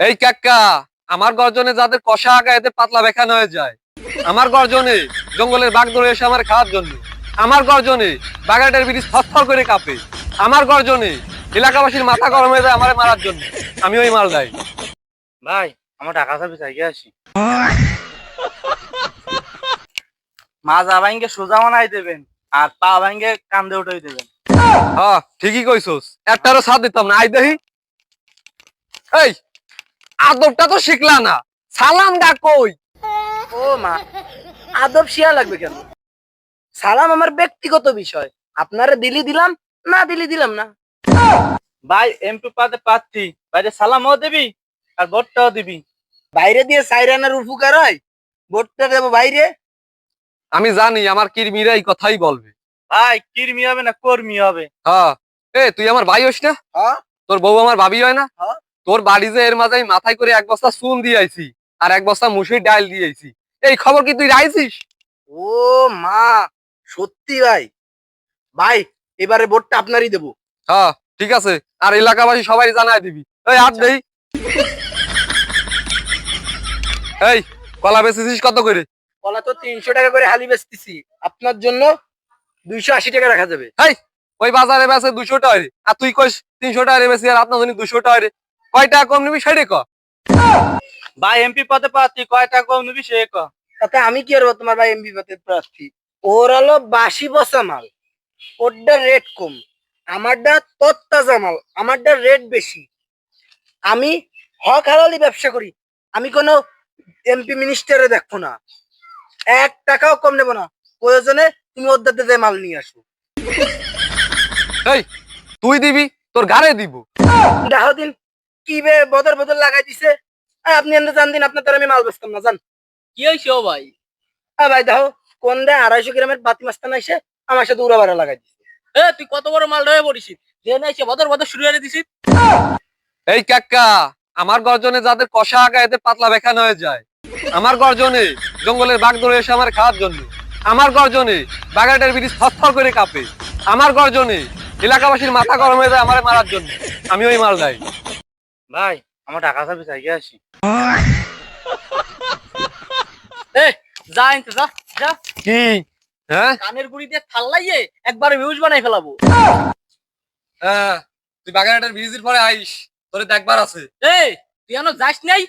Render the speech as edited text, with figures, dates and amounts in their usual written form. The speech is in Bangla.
এই কাকা, আমার গর্জনে যাদের কষা আগা এতে পাতলা বেখানো হয়ে যায়। আমার গর্জনে জঙ্গলের বাঘ ধরে এসে আমার খাওয়ার জন্য। আমার গর্জনে বাগানের ব্রিজ থরথর করে কাঁপে। আমার গর্জনে এলাকাবাসীর মাথা গরম হয়ে যায় আমার মারার জন্য। আমি ওই মালদাই। ভাই আমার টাকা চাবি চাইকে আসি। মাজা ভাঙ্গে সোজা বানাই দেবেন আর পা ভাঙ্গে কান্দে উঠাই দেবেন। হ্যাঁ ঠিকই কইছস, একটারও সাথ দিতাম না। আই দেখি, এই আদবটা তো শিখলা না, সালাম দা কই? ও মা, আদব শিয়া লাগবে কেন? সালাম আমার ব্যক্তিগত বিষয়। আপনারা দিলাম, না দিলাম না। ভাই এমপি পাতে পাচ্ছি, বাইরে সালামও দিবি আর ভোটটাও দিবি। বাইরে দিয়ে সাইরানার উপকার হয়, ভোটটা দেবো বাইরে। আমি জানি আমার কিরমিরা এই কথাই বলবে। ভাই কিরমি হবে না কর্মী হবে। হ্যাঁ, এ তুই আমার ভাই হইস না? হ্যাঁ তোর বউ আমার ভাবি হয় না? হ্যাঁ। তোর বাড়ি যে এর মাঝে আমি মাথায় করে এক বস্তা চুন দিয়ে আইছি আর এক বস্তা মুসুর ডাল দিয়ে আইছি। এই খবর কি তুই রাইছিস? ও মা, সত্যি ভাই। ভাই এবারে ভোটটা আপনারই দেবো। হ্যাঁ ঠিক আছে, আর এলাকাবাসী সবাই জানাই দিবি। এই হাত দেই। এই কলা বেচেছিস কত করে? কলা তো 300 টাকা করে হালি বেচতেছি, আপনার জন্য 280 টাকা রাখা যাবে। এই ওই বাজারে বেচে 200 টাকা রে, আর তুই কইস 300 টাকা রে বেশি, আর আপনার জন্য 200 টাকা রে। কয় টাকা কম নিবি সেটাই ক। ভাই এমপি পদে পাচ্ছি, কয় টাকা কম নিবি সে ক। তাতে আমি কি আর তোমার ভাই এমপি পদের প্রার্থী? ওর হলো বাসি বসা মাল, ওরটা রেট কম। আমারটা তত্তাজা মাল, আমারটা রেট বেশি। আমি হক হালালি ব্যবসা করি। আমি কোনো এমপি মিনিস্টারে দেখো না, 1 টাকাও কম নেবো না। প্রয়োজনে তুমি ওদের দিয়ে মাল নিয়ে আসো। এই তুই দিবি, তোর গাড়ে দিব। দেখো দিন কি বে বদর বদল লাগাই দিছে। আপনি এনে জান দিন, আপনার দ্বারা আমি মাল বেচতাম না, জান। কি হয়েছে ও ভাই? ভাই দেখো, কোন দেয় 250 গ্রামের বাতি মাস্তান এসে আমার সাথে উড়া বাড়া লাগাই দিছে। তুই কত বড় মাল রয়ে পড়িস, যে নাই সে বদর বদর শুরু করে দিছিস। এই কাকা, আমার গর্জনে যাদের কষা আগা এতে পাতলা বেখানো হয়ে যায়। আমার গর্জনে জঙ্গলের বাঘ ধরে এসে আমার খাওয়ার জন্য। আমার গর্জনে বাগানের ব্রিজ থরথর করে কাঁপে। আমার গর্জনে এলাকাবাসীর মাথা গরম হয়ে যায় আমার মারার জন্য। আমি ওই মালদাই। ভাই আমার টাকা চাবি চাইকে আসি। যা আনতে যা যা। কি? হ্যাঁ কানের গুড়ি দিয়ে থাল্লাইয়ে একবারে ভিউজ বানাই ফেলাবো। হ্যাঁ, তুই বাগানের ব্রিজের পরে আইস, তোরে দেখবার আছে। তুই এখনো যাস নাই?